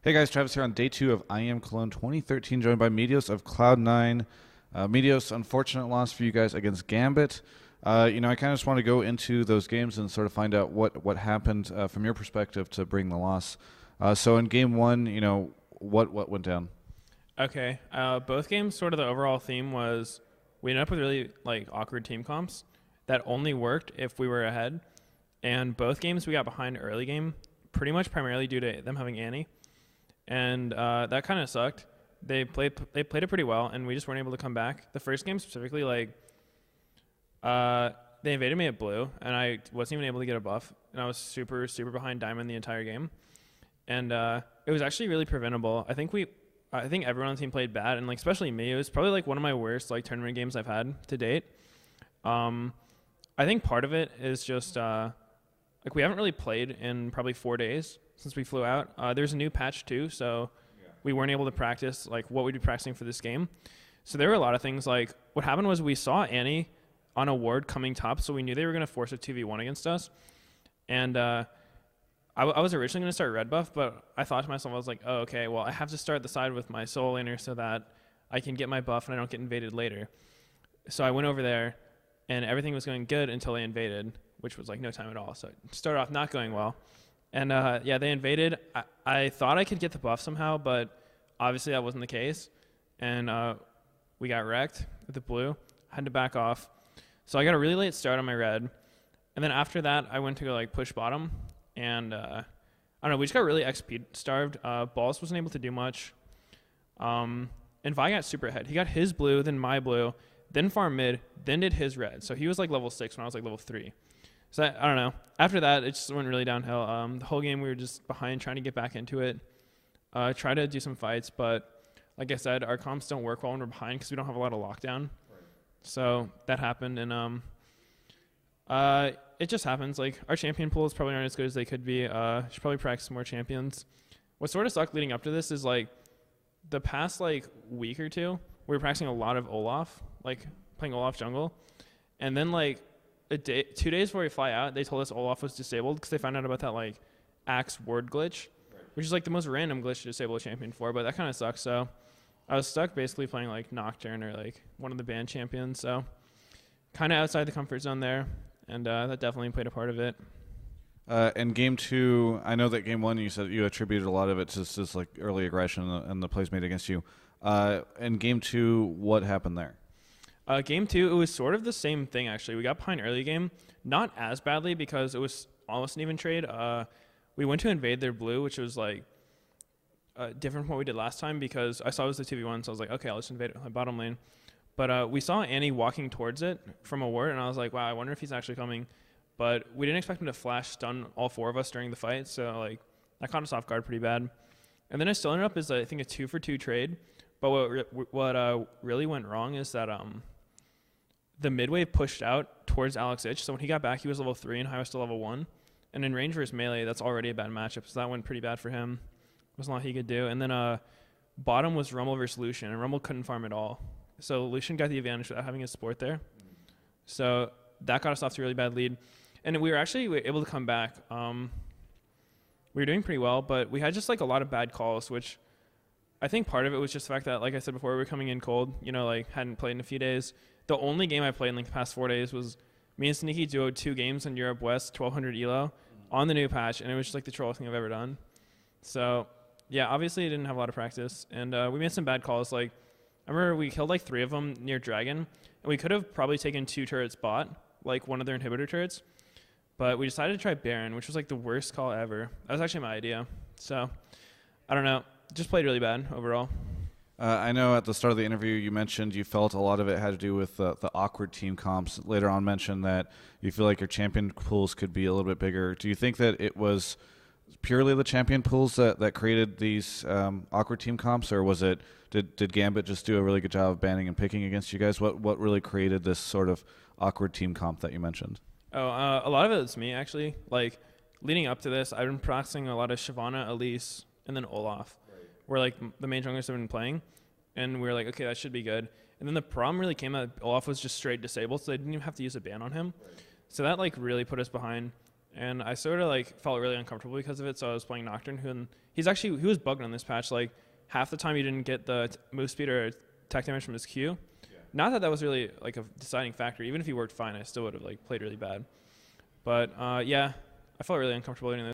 Hey guys, Travis here on day 2 of I Am Cologne 2013, joined by Meteos of Cloud9. Meteos, unfortunate loss for you guys against Gambit. I kind of just want to go into those games and sort of find out what happened from your perspective to bring the loss. So in game 1, what went down? Okay. Both games, sort of the overall theme was we ended up with really awkward team comps that only worked if we were ahead. And both games we got behind early game, pretty much primarily due to them having Annie. And that kind of sucked. They played it pretty well, and we just weren't able to come back. The first game specifically, they invaded me at blue, and I wasn't even able to get a buff. And I was super, super behind diamond the entire game. And it was actually really preventable. I think everyone on the team played bad, and especially me. It was probably one of my worst tournament games I've had to date. I think part of it is just we haven't really played in probably 4 days since we flew out. There's a new patch too, so we weren't able to practice what we'd be practicing for this game. So there were a lot of things. What happened was we saw Annie on a ward coming top, so we knew they were going to force a 2v1 against us. And I was originally going to start red buff, but I thought to myself, I was like, oh, okay, well, I have to start the side with my soul laner so that I can get my buff and I don't get invaded later. So I went over there, and everything was going good until they invaded, which was no time at all. So it started off not going well. And they invaded. I thought I could get the buff somehow, but obviously that wasn't the case. And we got wrecked with the blue. Had to back off. So I got a really late start on my red. And then after that, I went to go push bottom. And I don't know, we just got really XP starved. Balls wasn't able to do much. And Vi got super ahead. He got his blue, then my blue, then farm mid, then did his red. So he was level 6 when I was level 3. So I don't know. After that, it just went really downhill. The whole game we were just behind, trying to get back into it. Try to do some fights, but like I said, our comps don't work well when we're behind because we don't have a lot of lockdown. Right. So that happened, and it just happens. Our champion pools probably aren't as good as they could be. Should probably practice more champions. What sort of sucked leading up to this is the past week or two, we were practicing a lot of Olaf, playing Olaf jungle, and then 2 days before we fly out, they told us Olaf was disabled because they found out about that axe ward glitch, which is the most random glitch to disable a champion for, but that kind of sucks. So I was stuck basically playing Nocturne or one of the banned champions, so kind of outside the comfort zone there, and that definitely played a part of it. In game 2, I know that game 1 you said you attributed a lot of it to just early aggression and the plays made against you. In game 2, what happened there? Game 2, it was sort of the same thing, actually. We got behind early game. Not as badly because it was almost an even trade. We went to invade their blue, which was different from what we did last time because I saw it was the 2v1, so I was like, okay, I'll just invade my bottom lane. But we saw Annie walking towards it from a ward, and I was like, wow, I wonder if he's actually coming. But we didn't expect him to flash stun all 4 of us during the fight, so that caught us off guard pretty bad. And then it still ended up as, I think, a 2-for-2 trade. But what really went wrong is that the mid wave pushed out towards Alex Ich, so when he got back, he was level 3 and I was still level 1. And in range versus melee, that's already a bad matchup, so that went pretty bad for him. Wasn't a lot he could do. And then bottom was Rumble versus Lucian, and Rumble couldn't farm at all. So Lucian got the advantage without having his support there. So that got us off to a really bad lead. And we were able to come back. We were doing pretty well, but we had just a lot of bad calls, which I think part of it was just the fact that, like I said before, we were coming in cold, hadn't played in a few days. The only game I played in the past 4 days was me and Sneaky duoed 2 games in Europe West, 1200 elo on the new patch, and it was just the trollest thing I've ever done. So, yeah, obviously I didn't have a lot of practice, and we made some bad calls. I remember we killed 3 of them near Dragon, and we could have probably taken 2 turrets bot, one of their inhibitor turrets, but we decided to try Baron, which was the worst call ever. That was actually my idea. So, I don't know. Just played really bad overall. I know at the start of the interview you mentioned you felt a lot of it had to do with the awkward team comps. Later on mentioned that you feel like your champion pools could be a little bit bigger. Do you think that it was purely the champion pools that created these awkward team comps, or was it did Gambit just do a really good job of banning and picking against you guys? What really created this sort of awkward team comp that you mentioned? Oh, a lot of it was me, actually. Leading up to this, I've been practicing a lot of Shyvana, Elise, and then Olaf. Where the main junglers have been playing, and we were okay, that should be good. And then the problem really came out Olaf was just straight disabled, so they didn't even have to use a ban on him. Right. So that really put us behind. and I sort of like felt really uncomfortable because of it. So I was playing Nocturne, he was bugged on this patch. Like half the time he didn't get the move speed or attack damage from his Q. Yeah. Not that was really like a deciding factor. Even if he worked fine, I still would have like played really bad. But yeah, I felt really uncomfortable doing this.